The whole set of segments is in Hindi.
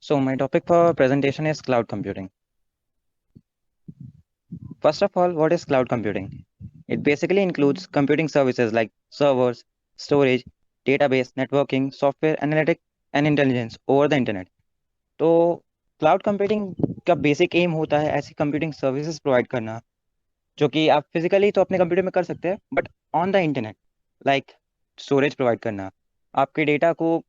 So my topic for presentation is cloud computing. First of all, what is cloud computing? It basically includes computing services like servers, storage, database, networking, software, analytic and intelligence over the internet. तो क्लाउड कंप्यूटिंग का बेसिक एम होता है ऐसी कंप्यूटिंग सर्विसेज प्रोवाइड करना जो कि आप फिजिकली तो अपने कंप्यूटर में कर सकते हैं but on the internet, like storage provide करना, आपके डेटा को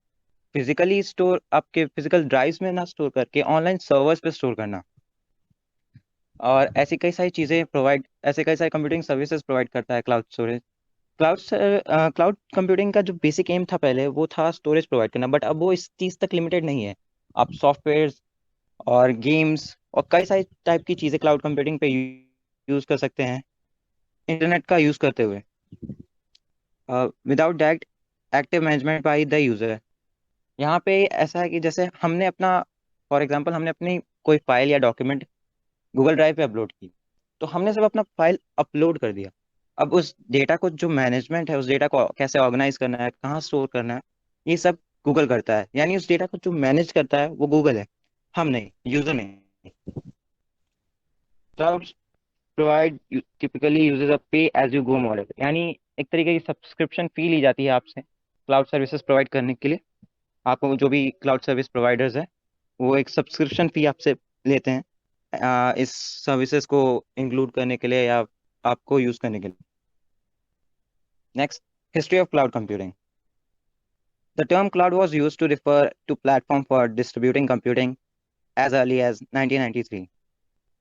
फिजिकली स्टोर आपके फिजिकल ड्राइव्स में ना स्टोर करके ऑनलाइन सर्वर्स पे स्टोर करना। और ऐसे कई सारी कंप्यूटिंग सर्विसेज प्रोवाइड करता है क्लाउड स्टोरेज। क्लाउड कंप्यूटिंग का जो बेसिक एम था पहले वो था स्टोरेज प्रोवाइड करना, बट अब वो इस चीज़ तक लिमिटेड नहीं है। आप सॉफ्टवेयर और गेम्स और कई सारी टाइप की चीज़ें क्लाउड कंप्यूटिंग पे यूज़ कर सकते हैं इंटरनेट का यूज़ करते हुए, without direct active management by the user. यहाँ पे ऐसा है कि जैसे हमने अपना फॉर एग्जांपल हमने अपनी कोई फाइल या डॉक्यूमेंट गूगल ड्राइव पे अपलोड की, तो हमने सब अपना फाइल अपलोड कर दिया। अब उस डेटा को जो मैनेजमेंट है, उस डेटा को कैसे ऑर्गेनाइज करना है, कहाँ स्टोर करना है, ये सब गूगल करता है। यानी उस डेटा को जो मैनेज करता है वो गूगल है, हम नहीं, यूजर नहीं। Cloud provide typically uses a पे एज यू गो मॉडल, यानी एक तरीके की सब्सक्रिप्शन फी ली जाती है आपसे क्लाउड सर्विसेज प्रोवाइड करने के लिए। आपको जो भी क्लाउड सर्विस प्रोवाइडर्स है वो एक सब्सक्रिप्शन फी आपसे लेते हैं इस सर्विसेज को इंक्लूड करने के लिए या आपको यूज करने के लिए। Next, history of cloud computing. The term cloud was used to refer to platform for distributing computing as early as 1993।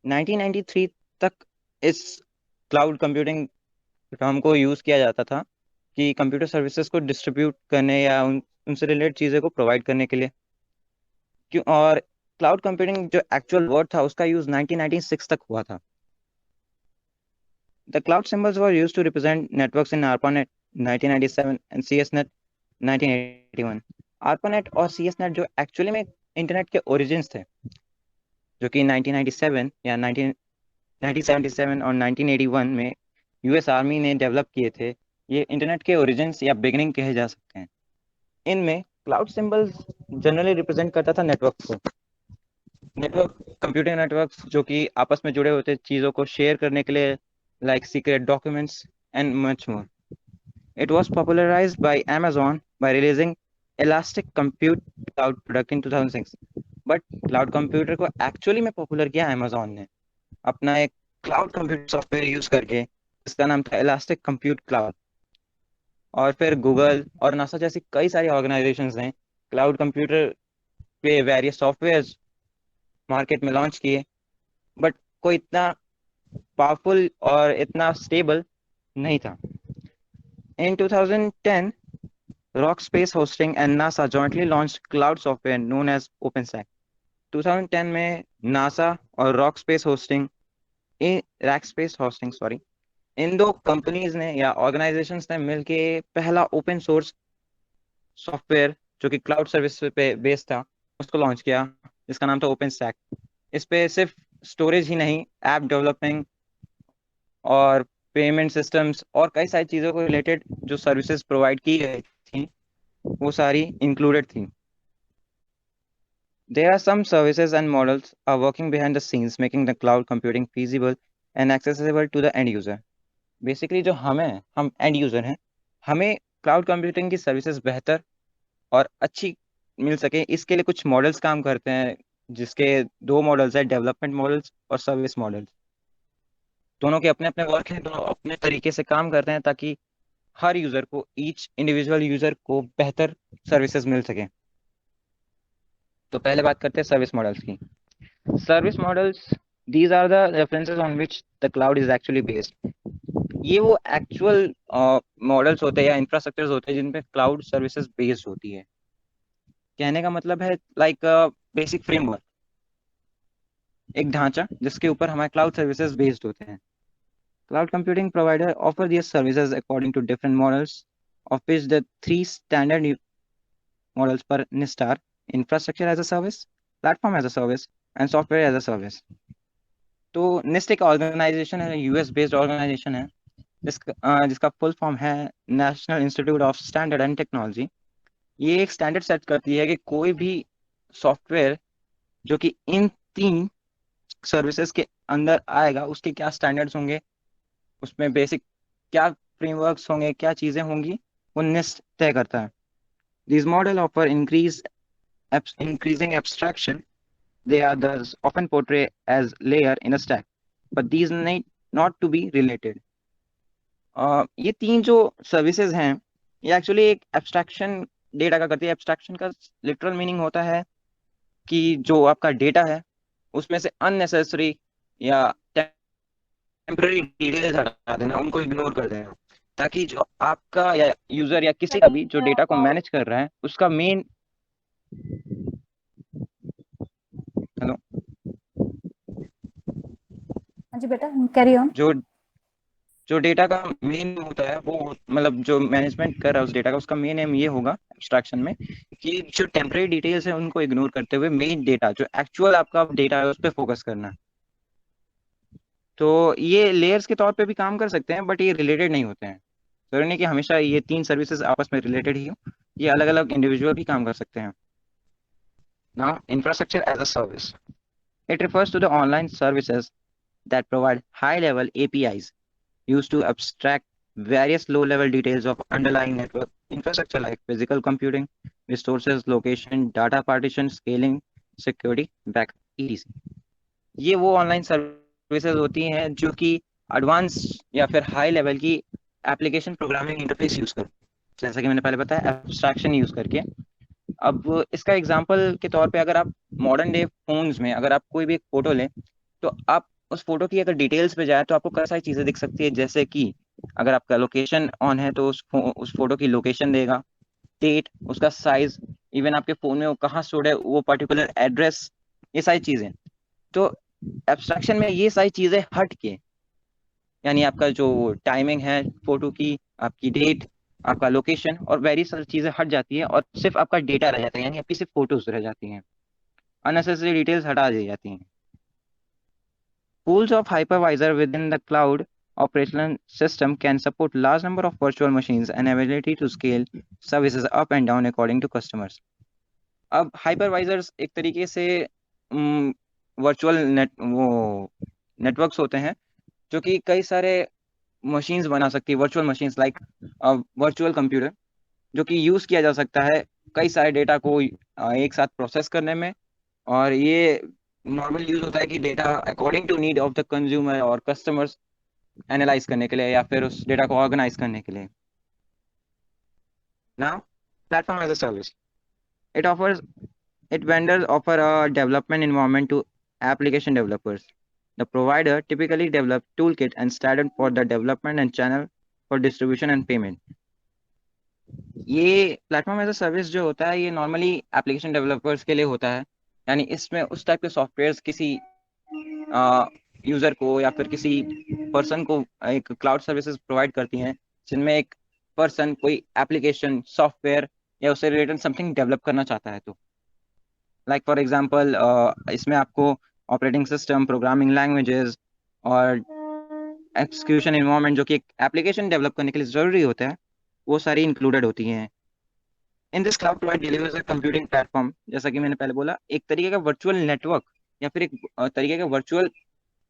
1993 तक इस क्लाउड कंप्यूटिंग टर्म को यूज किया जाता था कि कंप्यूटर सर्विसेज को डिस्ट्रीब्यूट करने या उनसे रिलेटेड चीज़ों को प्रोवाइड करने के लिए। क्यों? और क्लाउड कंप्यूटिंग जो एक्चुअल वर्ड था उसका यूज 1996 तक हुआ था। The cloud symbols were used to represent networks in ARPANET 1997 and CSNet 1981। ARPANET और CSNet जो एक्चुअली में इंटरनेट के ओरिजिन्स थे, जो कि 1997 या 1977 और 1981 में यूएस आर्मी ने डेवलप किए थे, ये इंटरनेट के ओरिजिन्स या बिगिनिंग कहे जा सकते हैं। इनमें क्लाउड सिंबल्स जनरली रिप्रेजेंट करता था नेटवर्क को। नेटवर्क कंप्यूटर नेटवर्क्स जो कि आपस में जुड़े होते चीज़ों को शेयर करने के लिए, like secret documents and much more. It was popularized by Amazon by releasing Elastic Compute Cloud product in 2006। But cloud computer को एक्चुअली में पॉपुलर किया अमेजोन ने अपना एक क्लाउड कंप्यूटर सॉफ्टवेयर यूज करके, इसका नाम था इलास्टिक कंप्यूट क्लाउड। और फिर गूगल और नासा जैसी कई सारी ऑर्गेनाइजेशंस ने क्लाउड कंप्यूटर पे वेरियस सॉफ्टवेयर मार्केट में लॉन्च किए, बट कोई इतना पावरफुल और इतना स्टेबल नहीं था। इन 2010, Rock Space Hosting and NASA jointly launched cloud software known as OpenStack। 2010 में NASA और Rock Space Hosting rack space hosting sorry, इन दो कंपनीज ने या ऑर्गेनाइजेशंस ने मिलके पहला ओपन सोर्स सॉफ्टवेयर जो कि क्लाउड सर्विस पे बेस्ड था उसको लॉन्च किया, जिसका नाम था ओपन स्टैक। इस पे सिर्फ स्टोरेज ही नहीं, ऐप डेवलपिंग और पेमेंट सिस्टम्स और कई सारी चीज़ों को रिलेटेड जो सर्विसेज प्रोवाइड की गई थी वो सारी इंक्लूडेड थी। There are some services and models are working behind the scenes, making the cloud computing feasible and accessible to the end user। Basically जो हम एंड यूजर हैं, हमें क्लाउड कंप्यूटिंग की सर्विसेज बेहतर और अच्छी मिल सके, इसके लिए कुछ मॉडल्स काम करते हैं, जिसके दो मॉडल्स हैं, डेवलपमेंट मॉडल्स और सर्विस मॉडल्स। दोनों के अपने अपने वर्क हैं, दोनों अपने तरीके से काम करते हैं ताकि हर यूजर को, ईच इंडिविजुअल यूजर को बेहतर सर्विसेज मिल सके। तो पहले बात करते हैं सर्विस मॉडल्स की। Service models, these are the references on which the cloud is actually based. ये वो एक्चुअल मॉडल्स होते हैं या इंफ्रास्ट्रक्चर्स होते हैं जिन पे क्लाउड सर्विसेज बेस्ड होती है। कहने का मतलब है लाइक बेसिक फ्रेमवर्क, एक ढांचा जिसके ऊपर हमारे क्लाउड सर्विसेज बेस्ड होते हैं। Cloud computing provider offer this services according to different models, of which the three standard models per NIST are, infrastructure as a service, platform as a service and software as a service. तो निस्ट एक ऑर्गेनाइजेशन है, यूएस बेस्ड ऑर्गेनाइजेशन है, जिसका फुल फॉर्म है national institute of standard and technology. ये एक स्टैंडर्ड सेट करती है कि कोई भी सॉफ्टवेयर जो कि इन तीन सर्विसेज के अंदर आएगा, उसके क्या स्टैंडर्ड्स होंगे, उसमें बेसिक क्या फ्रेमवर्क्स होंगे, क्या चीजें होंगी, वो निस्ट तय करता है। This model offer increasing abstraction. They are thus often portrayed as layer in a stack, but these need not to be related. ये तीन जो सर्विसेज हैं, ये एक्चुअली एक एब्स्ट्रैक्शन डेटा का करती है। एब्स्ट्रैक्शन का लिटरल मीनिंग होता है कि जो आपका डेटा है उसमें से अननेसेसरी या टेम्पररी डिटेल्स हटा देना, उनको इग्नोर कर देना, ताकि जो आपका या यूजर या किसी का भी जो डेटा को मैनेज कर रहा है उसका मेन, हेलो, हाँ जी बेटा, कैरी ऑन। जो जो डेटा का मेन होता है वो, मतलब जो मैनेजमेंट कर रहा है उस डेटा का, उसका मेन एम ये होगा एब्स्ट्रैक्शन में कि जो टेम्पररी डिटेल्स है उनको इग्नोर करते हुए मेन डेटा, जो एक्चुअल आपका डेटा है, उस पर फोकस करना। तो ये लेयर्स के तौर पे भी काम कर सकते हैं, बट ये रिलेटेड नहीं होते हैं। जरूरी नहीं कि हमेशा ये तीन सर्विसेज आपस में रिलेटेड ही हो, ये अलग अलग इंडिविजुअल भी काम कर सकते हैं। Now infrastructure as a service, it refers to the online services that provide high-level APIs used to abstract various low-level details of underlying network infrastructure like physical computing, resources, location, data partition, scaling, security, backup, etc. ये वो ऑनलाइन सर्विसेज होती हैं जो कि एडवांस या फिर हाई लेवल की एप्लीकेशन प्रोग्रामिंग इंटरफेस यूज कर, जैसा कि मैंने पहले बताया, एब्स्ट्रैक्शन यूज करके। अब इसका एग्जांपल के तौर पे अगर आप मॉडर्न डे फोन्स में अगर आप कोई भी एक फोटो लें, तो आप उस फोटो की अगर डिटेल्स पे जाए तो आपको कई सारी चीजें दिख सकती है, जैसे कि अगर आपका लोकेशन ऑन है तो उस फोटो की लोकेशन देगा, डेट, उसका साइज, इवन आपके फोन में वो कहाँ स्टोर्ड है वो पर्टिकुलर एड्रेस, ये सारी चीजें। तो एब्स्ट्रैक्शन में ये सारी चीजें हट के, यानी आपका जो टाइमिंग है फोटो की, आपकी डेट, आपका लोकेशन और वेरी सारी चीजें हट जाती है और सिर्फ आपका डेटा रह जाता है, यानी आपकी सिर्फ फोटोज रह जाती हैं, अननेसेसरी डिटेल्स हटा दी जाती हैं। Pools of hypervisor within the cloud operational system can support large number of virtual machines and ability to scale services up and down according to customers. अब hypervisors एक तरीके से वर्चुअल नेटवर्क्स होते हैं जो कि कई सारे मशीन्स बना सकती है, virtual machines like virtual computer, जो कि यूज किया जा सकता है कई सारे डेटा को एक साथ प्रोसेस करने में। और ये नॉर्मल यूज होता है कि data according to need of the consumer और कस्टमर्स एनालाइज करने के लिए या फिर उस डेटा को ऑर्गेनाइज करने के लिए। Now platform as a service, it offers IT vendors offer a development environment to application developers. The provider typically develop toolkit and standard for the development and channel for distribution and payment. ये प्लेटफॉर्म एज अ सर्विस जो होता है ये नॉर्मली एप्लीकेशन डेवलपर्स के लिए होता है, यानी इसमें उस टाइप के सॉफ्टवेयर्स किसी यूजर को या फिर किसी पर्सन को एक क्लाउड सर्विसेज प्रोवाइड करती हैं, जिनमें एक पर्सन कोई एप्लीकेशन सॉफ्टवेयर या उससे रिलेटेड समथिंग डेवलप करना चाहता है। तो लाइक फॉर एग्जांपल इसमें आपको ऑपरेटिंग सिस्टम, प्रोग्रामिंग लैंग्वेजेस और एक्सिक्यूशन एनवायरनमेंट जो कि एक एप्लीकेशन डेवलप करने के लिए जरूरी होता है, वो सारी इंक्लूडेड होती हैं। In this cloud provide delivers a computing platform, जैसा कि मैंने पहले बोला, एक तरीके का वर्चुअल नेटवर्क या फिर एक तरीके का वर्चुअल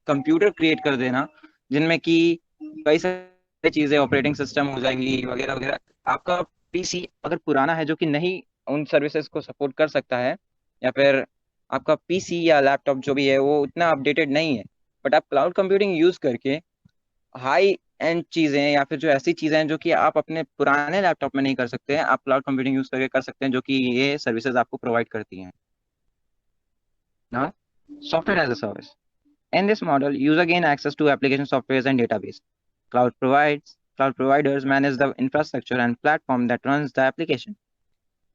कंप्यूटर क्रिएट कर देना, जिनमें कि कई सारी चीजें, ऑपरेटिंग सिस्टम हो जाएंगी वगैरह वगैरह। आपका पीसी अगर पुराना है जो कि नहीं उन सर्विसेज को सपोर्ट कर सकता है, या फिर आपका पीसी या लैपटॉप जो भी है वो उतना अपडेटेड नहीं है, बट आप क्लाउड कंप्यूटिंग यूज करके हाई एंड चीजें या फिर जो ऐसी चीजें हैं जो कि आप अपने पुराने लैपटॉप में नहीं कर सकते हैं, आप क्लाउड कंप्यूटिंग यूज करके कर सकते हैं, जो कि ये सर्विसेज आपको प्रोवाइड करती हैं ना। Software as a service, in this model user gain access to application softwares and database. Cloud providers manage the infrastructure and platform that runs the application.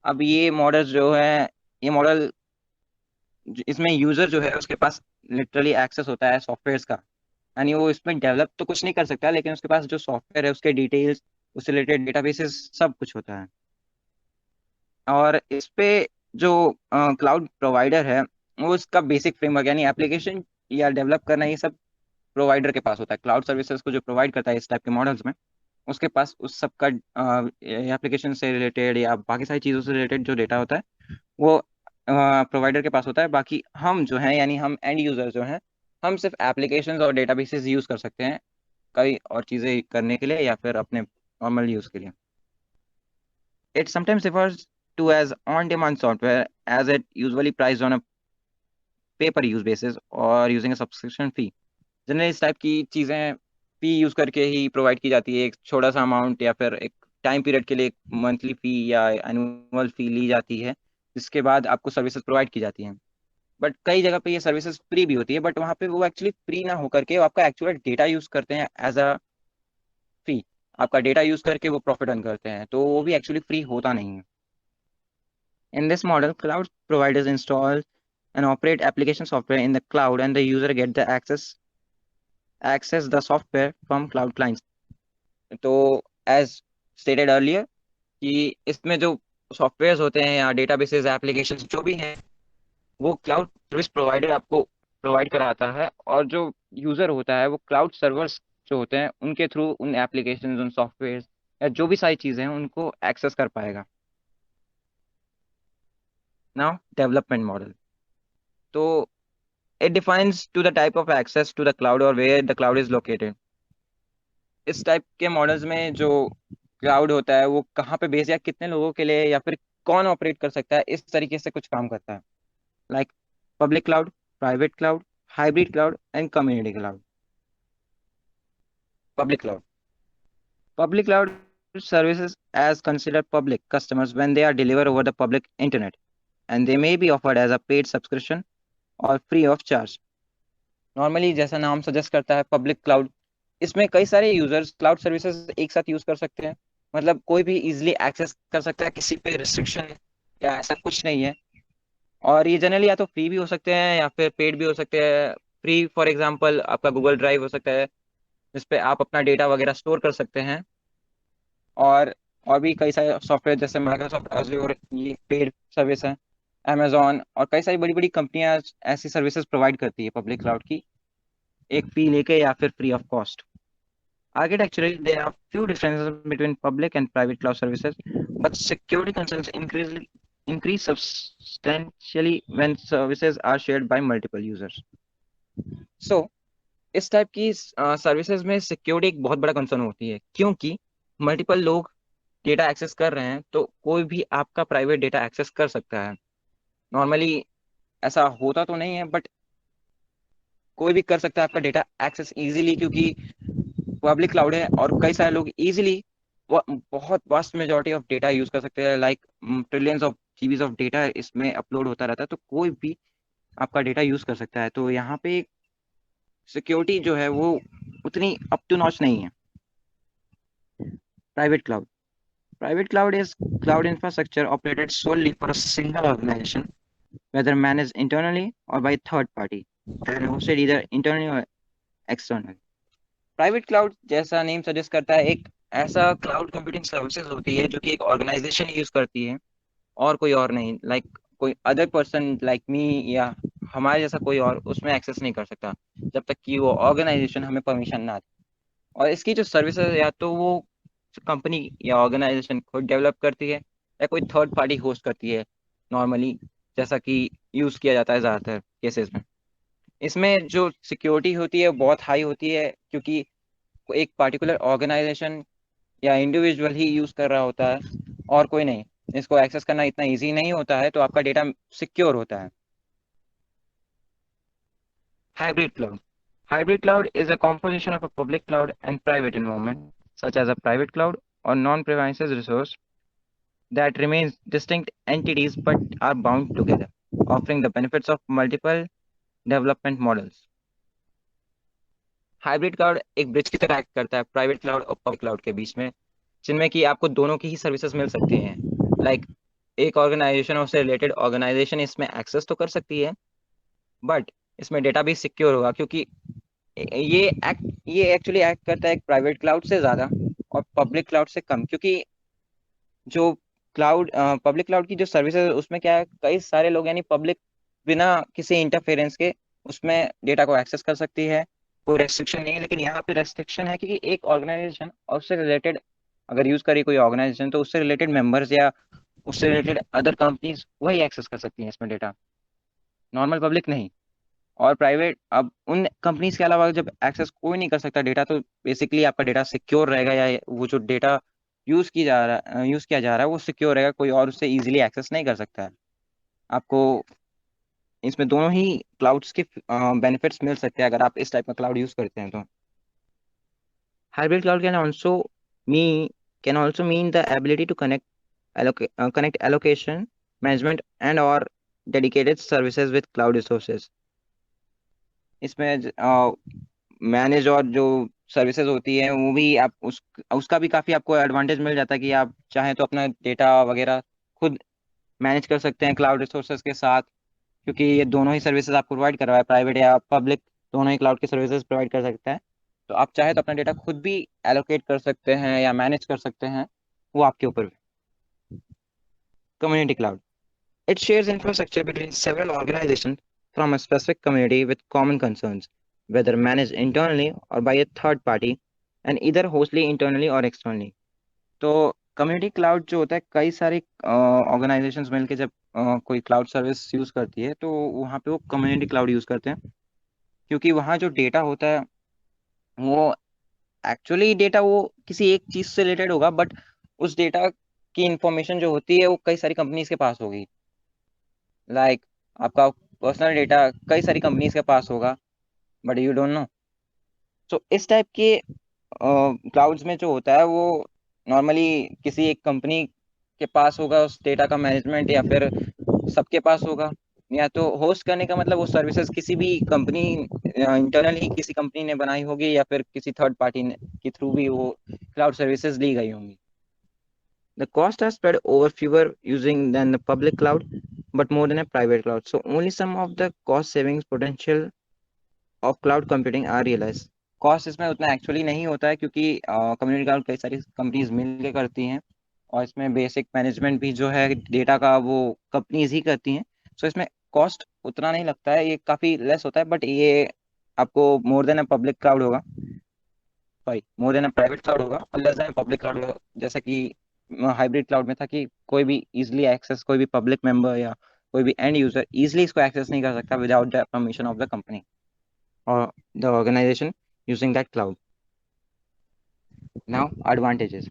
अब ये मॉडल जो है, ये मॉडल, इसमें यूजर जो है उसके पास लिटरली एक्सेस होता है सॉफ्टवेयर का, यानी वो इसमें डेवलप तो कुछ नहीं कर सकता, लेकिन उसके पास जो सॉफ्टवेयर है उसके डिटेल्स, उससे रिलेटेड डेटाबेसेस सब कुछ होता है। और इस पे जो क्लाउड प्रोवाइडर है वो इसका बेसिक फ्रेमवर्क, यानी एप्लीकेशन या डेवलप करना, ये सब प्रोवाइडर के पास होता है। क्लाउड सर्विसेज को जो प्रोवाइड करता है इस टाइप के मॉडल्स में, उसके पास उस सब का एप्लीकेशन से रिलेटेड या बाकी सारी चीज़ों से रिलेटेड जो डेटा होता है वो प्रोवाइडर के पास होता है। बाकी हम जो हैं, यानी हम एंड यूजर जो हैं, हम सिर्फ एप्लीकेशंस और डेटाबेसेस यूज कर सकते हैं कई और चीज़ें करने के लिए या फिर अपने नॉर्मल यूज के लिए। It sometimes refers to as on-demand software as it usually priced on a pay-per-use basis or using a subscription fee। Generally इस टाइप की चीज़ें फी यूज़ करके ही प्रोवाइड की जाती है, एक छोटा सा अमाउंट या फिर एक टाइम पीरियड के लिए एक मंथली फी या एनुअल फी ली जाती है, जिसके बाद आपको सर्विसेज प्रोवाइड की जाती हैं। बट कई जगह पे ये सर्विसेज फ्री भी होती है, बट वहाँ पे वो एक्चुअली फ्री ना होकर के वो आपका एक्चुअल डेटा यूज़ करते हैं एज अ फी। आपका डेटा यूज़ करके वो प्रॉफिट अर्न करते हैं, तो वो भी एक्चुअली फ्री होता नहीं है। In this model, cloud providers install and operate application software in the cloud, and the user get the access the software from cloud clients। तो as stated earlier कि इसमें जो सॉफ्टवेयर्स होते हैं या डेटाबेसेस एप्लीकेशंस जो भी हैं, वो क्लाउड सर्विस प्रोवाइडर आपको प्रोवाइड कराता है, और जो यूजर होता है वो क्लाउड सर्वर्स जो होते हैं उनके थ्रू उन एप्लीकेशंस, उन सॉफ्टवेयर या जो भी सारी चीजें हैं उनको एक्सेस कर पाएगा। Now development model. तो it defines to the type of access to the cloud or where the cloud is located। इस टाइप के मॉडल्स में जो क्लाउड होता है वो कहाँ पे बेस या कितने लोगों के लिए या फिर कौन ऑपरेट कर सकता है, इस तरीके से कुछ काम करता है। Like public cloud, private cloud, hybrid cloud and community cloud. Public cloud. Public cloud services as considered public customers when they are delivered over the public internet, and they may be offered as a paid subscription or free of charge। Normally जैसा नाम सजेस्ट करता है पब्लिक क्लाउड, इसमें कई सारे यूजर्स क्लाउड सर्विसेज एक साथ यूज कर सकते हैं। मतलब कोई भी इजीली एक्सेस कर सकता है, किसी पे रिस्ट्रिक्शन या ऐसा कुछ नहीं है। और ये जनरली या तो फ्री भी हो सकते हैं या फिर पेड भी हो सकते हैं। फ्री फॉर एग्जांपल आपका गूगल ड्राइव हो सकता है, जिसपे आप अपना डेटा वगैरह स्टोर कर सकते हैं। और और भी कई सारे सॉफ्टवेयर जैसे माइक्रोसॉफ्ट अज्योर, ये पेड सर्विस है। अमेजोन और कई सारी बड़ी बड़ी कंपनियां ऐसी सर्विसेज प्रोवाइड करती है पब्लिक क्लाउड की, एक फी लेके या फिर free of cost. Architecturally, there are few differences between public and private cloud services, but security concerns increase substantially when services are shared by multiple users। So, इस टाइप की सर्विसेज में सिक्योरिटी एक बहुत बड़ा कंसर्न होती है, क्योंकि मल्टीपल लोग डेटा एक्सेस कर रहे हैं, तो कोई भी आपका प्राइवेट डेटा एक्सेस कर सकता है। नॉर्मली ऐसा होता तो नहीं है, बट कोई भी कर सकता है आपका डेटा एक्सेस इजीली, क्योंकि पब्लिक क्लाउड है और कई सारे लोग इजीली बहुत vast majority of data use कर सकते हैं। Like trillions of GBs of data इसमें अपलोड होता रहता है, तो कोई भी आपका डेटा यूज कर सकता है। तो यहाँ पे सिक्योरिटी जो है वो उतनी अप टू नॉच नहीं है। Private cloud. Private cloud is cloud infrastructure operated solely for a single organization, whether managed internally or by third party, and hosted either internally or externally। Private cloud जैसा नेम सजेस्ट करता है, एक ऐसा क्लाउड कंप्यूटिंग सर्विसेज होती है जो कि एक ऑर्गेनाइजेशन यूज करती है और कोई और नहीं। लाइक कोई अदर पर्सन लाइक मी या हमारे जैसा कोई और उसमें एक्सेस नहीं कर सकता जब तक कि वो ऑर्गेनाइजेशन हमें परमिशन ना दे। और इसकी जो सर्विसेज या तो वो कंपनी या ऑर्गेनाइजेशन खुद डेवलप करती है या कोई थर्ड पार्टी होस्ट करती है, नॉर्मली जैसा कि यूज किया जाता है ज़्यादातर केसेस में। इसमें जो सिक्योरिटी होती है वो बहुत हाई होती है, क्योंकि एक पार्टिकुलर ऑर्गेनाइजेशन या इंडिविजुअल ही यूज कर रहा होता है और कोई नहीं। इसको एक्सेस करना इतना इजी नहीं होता है, तो आपका डेटा सिक्योर होता है। Hybrid cloud. Hybrid cloud is a composition of a public cloud and private environment, such as a private cloud or non-premises resource that remains distinct entities but are bound together, offering the benefits of multiple development models। Hybrid cloud एक ब्रिज की तरह एक्ट करता है प्राइवेट क्लाउड और पब्लिक क्लाउड के बीच में, जिनमें कि आपको दोनों की ही सर्विसेज मिल सकती हैं। लाइक एक ऑर्गेनाइजेशन और उससे रिलेटेड ऑर्गेनाइजेशन इसमें एक्सेस तो कर सकती है, बट इसमें डेटा भी सिक्योर होगा, क्योंकि ये एक्चुअली एक्ट करता है एक प्राइवेट क्लाउड से ज़्यादा और पब्लिक क्लाउड से कम। क्योंकि जो क्लाउड पब्लिक क्लाउड की जो सर्विसेज है उसमें क्या है, कई सारे लोग यानी पब्लिक बिना किसी इंटरफेरेंस के उसमें डेटा को एक्सेस कर सकती है, कोई रेस्ट्रिक्शन नहीं है। लेकिन यहाँ पे रेस्ट्रिक्शन है, क्योंकि एक ऑर्गेनाइजेशन और उससे रिलेटेड अगर यूज करी कोई ऑर्गेनाइजेशन, तो उससे रिलेटेड मेंबर्स या उससे रिलेटेड अदर कंपनीज वही एक्सेस कर सकती हैं इसमें डेटा, नॉर्मल पब्लिक नहीं। और प्राइवेट, अब उन कंपनीज के अलावा जब एक्सेस कोई नहीं कर सकता डेटा, तो बेसिकली आपका डेटा सिक्योर रहेगा, या वो जो डेटा यूज किया जा रहा है वो सिक्योर रहेगा, कोई और उससे इजीली एक्सेस नहीं कर सकता है। आपको इसमें दोनों ही क्लाउड्स के बेनिफिट्स मिल सकते हैं अगर आप इस टाइप का क्लाउड यूज करते हैं तो। Hybrid cloud mean can also mean the ability to connect allocation, management and or dedicated services with cloud resources। इसमें मैनेज और जो सर्विसेज होती है वो भी आप उसका भी काफी आपको एडवांटेज मिल जाता है कि आप चाहें तो अपना डेटा वगैरह खुद मैनेज कर सकते हैं क्लाउड रिसोर्सेज के साथ, क्योंकि ये दोनों ही सर्विसेज आपको प्रोवाइड करवा है, प्राइवेट या पब्लिक, दोनों ही क्लाउड के सर्विसेज प्रोवाइड कर सकते हैं। तो आप चाहे तो अपना डेटा खुद भी एलोकेट कर सकते हैं या मैनेज कर सकते हैं, वो आपके ऊपर। Community cloud, it shares infrastructure between several organizations from a specific community with common concerns, whether managed internally or by a third party, and either hostly internally or externally। तो कम्युनिटी क्लाउड जो होता है, कई सारी ऑर्गेनाइजेशंस मिलकर जब कोई क्लाउड सर्विस यूज करती है तो वहाँ पे वो कम्युनिटी क्लाउड यूज करते हैं, क्योंकि वहाँ जो डेटा होता है वो एक्चुअली डेटा वो किसी एक चीज से रिलेटेड होगा, बट उस डेटा की इंफॉर्मेशन जो होती है वो कई सारी कंपनीज के पास होगी। लाइक आपका पर्सनल डेटा कई सारी कंपनीज के पास होगा, बट यू डोंट नो। तो इस टाइप के क्लाउड्स में जो होता है वो नॉर्मली किसी एक कंपनी के पास होगा उस डेटा का मैनेजमेंट, या फिर सबके पास होगा। या तो होस्ट करने का मतलब वो सर्विसेज किसी भी कंपनी इंटरनल ही किसी कंपनी ने बनाई होगी, या फिर किसी थर्ड पार्टी के थ्रू भी वो क्लाउड सर्विसेज ली गई होंगी। The costs are spread over fewer using than the public cloud, but more than a private cloud. So only some of the cost savings potential of cloud computing are realized। Cost इसमें उतना एक्चुअली नहीं होता है, क्योंकि कम्युनिटी क्लाउड कई सारी कंपनीज मिल के करती हैं, और इसमें बेसिक मैनेजमेंट भी जो है डेटा का वो कंपनीज ही करती हैं। सो इसमें कॉस्ट उतना नहीं लगता है, ये काफ़ी लेस होता है, बट ये आपको more than a public cloud होगा, sorry more than a private cloud होगा और लेस देन पब्लिक क्लाउड होगा। जैसा कि हाइब्रिड क्लाउड में था कि कोई भी इजीली एक्सेस, कोई भी पब्लिक मेंबर या कोई भी एंड यूजर इजीली इसको एक्सेस नहीं कर सकता without the permission of the company और the organisation using that cloud. Now advantages,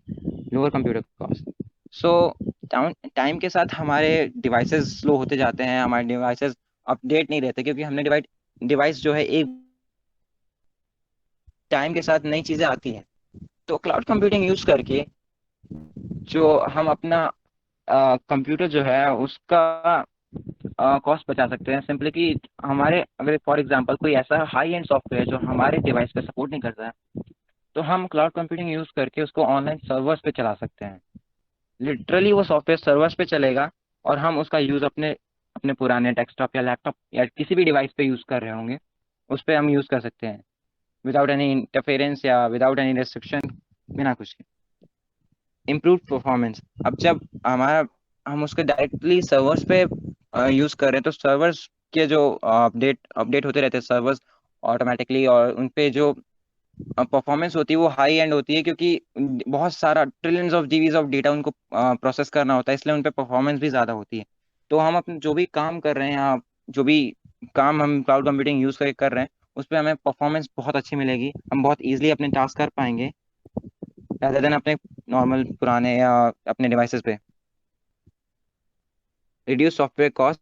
lower computer cost. So time के साथ हमारे डिवाइसेस स्लो होते जाते हैं, हमारे डिवाइसेस अपडेट नहीं रहते, क्योंकि हमने डिवाइस जो है एक टाइम के साथ नई चीजें आती हैं। तो क्लाउड कंप्यूटिंग यूज करके जो हम अपना कंप्यूटर जो है उसका कॉस्ट बचा सकते हैं, सिंपली कि हमारे अगर फॉर एग्जांपल कोई ऐसा हाई एंड सॉफ्टवेयर जो हमारे डिवाइस पे सपोर्ट नहीं करता है, तो हम क्लाउड कंप्यूटिंग यूज करके उसको ऑनलाइन सर्वर्स पे चला सकते हैं। लिटरली वो सॉफ्टवेयर सर्वर्स पे चलेगा, और हम उसका यूज अपने अपने पुराने डेस्कटॉप या लैपटॉप या किसी भी डिवाइस पे यूज कर रहे होंगे, उस पर हम यूज कर सकते हैं विदाउट एनी इंटरफेरेंस या विदाउट एनी रेस्ट्रिक्शन, बिना कुछ। इम्प्रूव परफॉर्मेंस, अब जब हमारा हम उसके डायरेक्टली सर्वर्स पे यूज कर रहे हैं, तो सर्वर्स के जो अपडेट होते रहते हैं सर्वर्स ऑटोमेटिकली, और उन पे जो परफॉर्मेंस होती है वो हाई एंड होती है, क्योंकि बहुत सारा trillions of GBs of data उनको प्रोसेस करना होता है, इसलिए उन पे परफॉर्मेंस भी ज़्यादा होती है। तो हम अपने जो भी काम कर रहे हैं या जो भी काम हम क्लाउड कंप्यूटिंग यूज करके कर रहे हैं, उस पर हमें परफॉर्मेंस बहुत अच्छी मिलेगी, हम बहुत ईजिली अपने टास्क कर पाएंगे rather देन अपने नॉर्मल पुराने या अपने डिवाइसेस पे। रिड्यूस सॉफ्टवेयर कॉस्ट,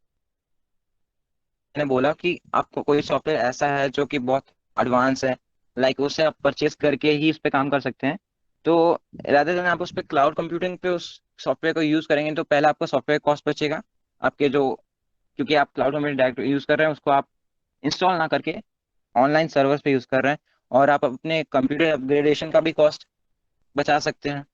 मैंने बोला कि आपको कोई सॉफ्टवेयर ऐसा है जो कि बहुत एडवांस है, लाइक उसे आप परचेज करके ही उस पर काम कर सकते हैं, तो rather देन आप उस पर क्लाउड कंप्यूटिंग पे उस सॉफ्टवेयर को यूज करेंगे, तो पहले आपका सॉफ्टवेयर कॉस्ट बचेगा आपके जो, क्योंकि आप क्लाउड कंप्यूटिंग डायरेक्ट यूज कर रहे हैं, उसको आप इंस्टॉल ना करके ऑनलाइन सर्वर्स पे यूज कर रहे हैं, और आप अपने कंप्यूटर अपग्रेडेशन का भी कॉस्ट बचा सकते हैं।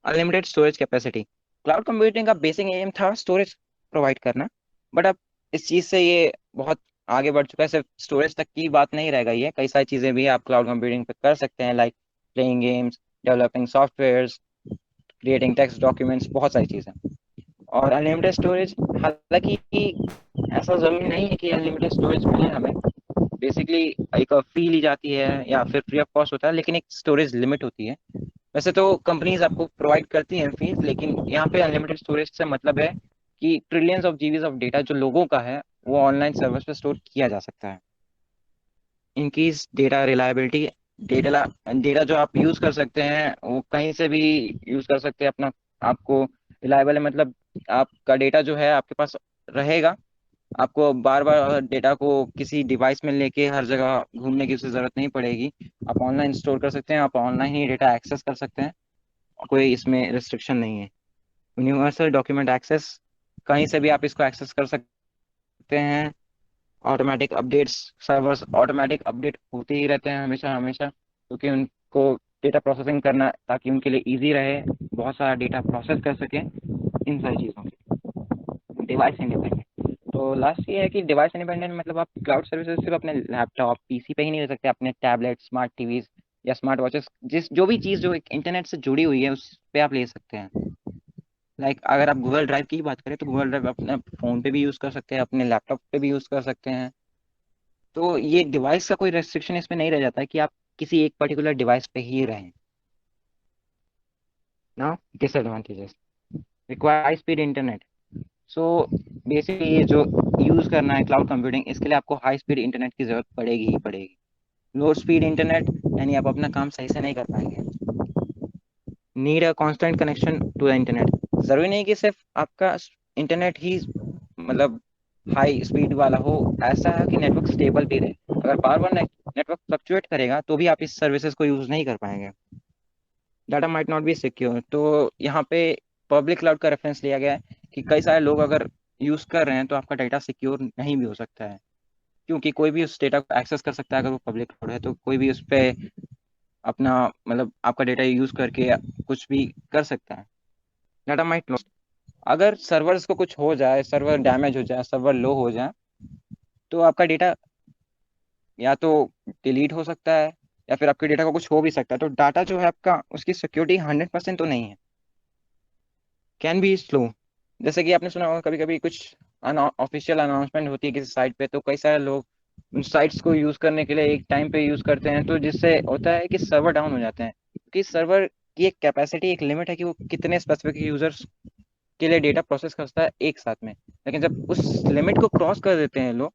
Unlimited storage capacity, cloud computing का बेसिक एम था स्टोरेज प्रोवाइड करना, बट अब इस चीज से ये बहुत आगे बढ़ चुका है, सिर्फ स्टोरेज तक की बात नहीं रह गई है, कई सारी चीजें भी आप क्लाउड कंप्यूटिंग पे कर सकते हैं, like playing games, developing softwares, creating text documents, बहुत सारी चीजें। और अनलिमिटेड स्टोरेज, हालांकि ऐसा जरूरी नहीं है कि अनलिमिटेड स्टोरेज मिले हमें, बेसिकली एक फी ली जाती है या फिर फ्री ऑफ कॉस्ट होता है, लेकिन एक स्टोरेज लिमिट होती है, वैसे तो कंपनीज आपको प्रोवाइड करती हैं फीस, लेकिन यहाँ पे अनलिमिटेड स्टोरेज से मतलब है कि trillions of GBs of data जो लोगों का है वो ऑनलाइन सर्वर्स पे स्टोर किया जा सकता है। इनकी डेटा रिलायबिलिटी, डेटा डेटा जो आप यूज कर सकते हैं वो कहीं से भी यूज कर सकते हैं अपना। आपको रिलायबल है मतलब आपका डेटा जो है आपके पास रहेगा। आपको बार बार डेटा को किसी डिवाइस में लेके हर जगह घूमने की उसकी जरूरत नहीं पड़ेगी। आप ऑनलाइन स्टोर कर सकते हैं, आप ऑनलाइन ही डेटा एक्सेस कर सकते हैं। कोई इसमें रिस्ट्रिक्शन नहीं है। यूनिवर्सल डॉक्यूमेंट एक्सेस, कहीं से भी आप इसको एक्सेस कर सकते हैं। Automatic updates, servers automatic update होते ही रहते हैं हमेशा हमेशा, क्योंकि उनको डेटा प्रोसेसिंग करना ताकि उनके लिए इजी रहे, बहुत सारा डेटा प्रोसेस कर सकें इन सारी चीज़ों की। डिवाइस इंडिपेंडेंट, तो लास्ट ये है कि डिवाइस इंडिपेंडेंट मतलब आप क्लाउड सर्विसेज सिर्फ अपने लैपटॉप पीसी पे ही नहीं ले सकते, अपने टैबलेट, स्मार्ट टीवीज या स्मार्ट वॉचेस, जिस जो भी चीज़ जो एक इंटरनेट से जुड़ी हुई है उस पे आप ले सकते हैं। लाइक अगर आप गूगल ड्राइव की बात करें तो गूगल ड्राइव अपने फ़ोन पे भी यूज़ कर सकते हैं, अपने लैपटॉप पे भी यूज़ कर सकते हैं। तो ये डिवाइस का कोई रेस्ट्रिक्शन इसमें नहीं रह जाता है कि आप किसी एक पर्टिकुलर डिवाइस पे ही रहें। ना disadvantages, require high speed internet. So basically ये जो यूज़ करना है क्लाउड कंप्यूटिंग, इसके लिए आपको हाई स्पीड इंटरनेट की ज़रूरत पड़ेगी ही पड़ेगी। लो स्पीड इंटरनेट यानी आप अपना काम सही से नहीं कर पाएंगे। Need a constant connection to the internet, ज़रूरी नहीं कि सिर्फ आपका इंटरनेट ही मतलब हाई स्पीड वाला हो, ऐसा है कि नेटवर्क स्टेबल भी रहे। अगर बार बार नेटवर्क फ्लक्चुएट करेगा तो भी आप इस सर्विसेज को यूज़ नहीं कर पाएंगे। Data might not be secure, तो यहाँ पे पब्लिक क्लाउड का रेफरेंस लिया गया है कि कई सारे लोग अगर यूज़ कर रहे हैं तो आपका डाटा सिक्योर नहीं भी हो सकता है, क्योंकि कोई भी उस डेटा को एक्सेस कर सकता है। अगर वो पब्लिक क्लाउड है तो कोई भी उस पर अपना मतलब आपका डेटा यूज़ करके कुछ भी कर सकता है। डाटा माइट लॉस्ट, अगर सर्वर्स को कुछ हो जाए, सर्वर डैमेज हो जाए, सर्वर लो हो जाए, तो आपका डेटा या तो डिलीट हो सकता है या फिर आपके डेटा को कुछ हो भी सकता है। तो डाटा जो है आपका, उसकी सिक्योरिटी 100% तो नहीं है, कैन बी स्लो। जैसे कि आपने सुना होगा कभी कभी कुछ ऑफिशियल अनाउंसमेंट होती है किसी साइट पे, तो कई सारे लोग उन साइट्स को यूज करने के लिए एक टाइम पे यूज करते हैं, तो जिससे होता है कि सर्वर डाउन हो जाते हैं, क्योंकि सर्वर की एक कैपेसिटी, एक लिमिट है कि वो कितने स्पेसिफिक यूजर्स के लिए डेटा प्रोसेस करता है एक साथ में। लेकिन जब उस लिमिट को क्रॉस कर देते हैं लोग,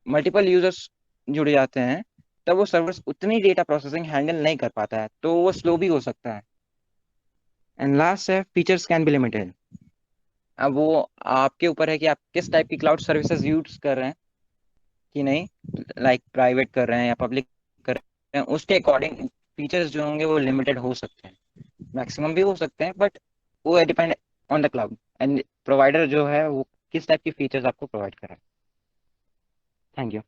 मल्टीपल यूजर्स जुड़ जाते हैं, तब वो सर्वर्स उतनी डेटा प्रोसेसिंग हैंडल नहीं कर पाता है, तो वो स्लो भी हो सकता है। एंड लास्ट है फीचर्स कैन बी लिमिटेड। अब वो आपके ऊपर है कि आप किस टाइप की क्लाउड सर्विसेज यूज कर रहे हैं कि नहीं, लाइक प्राइवेट कर रहे हैं या पब्लिक कर रहे हैं, उसके अकॉर्डिंग फीचर्स जो होंगे वो लिमिटेड हो सकते हैं, मैक्सिमम भी हो सकते हैं, बट वो depend on the cloud and provider जो है वो किस टाइप की फीचर्स आपको प्रोवाइड कर रहा है। Thank you.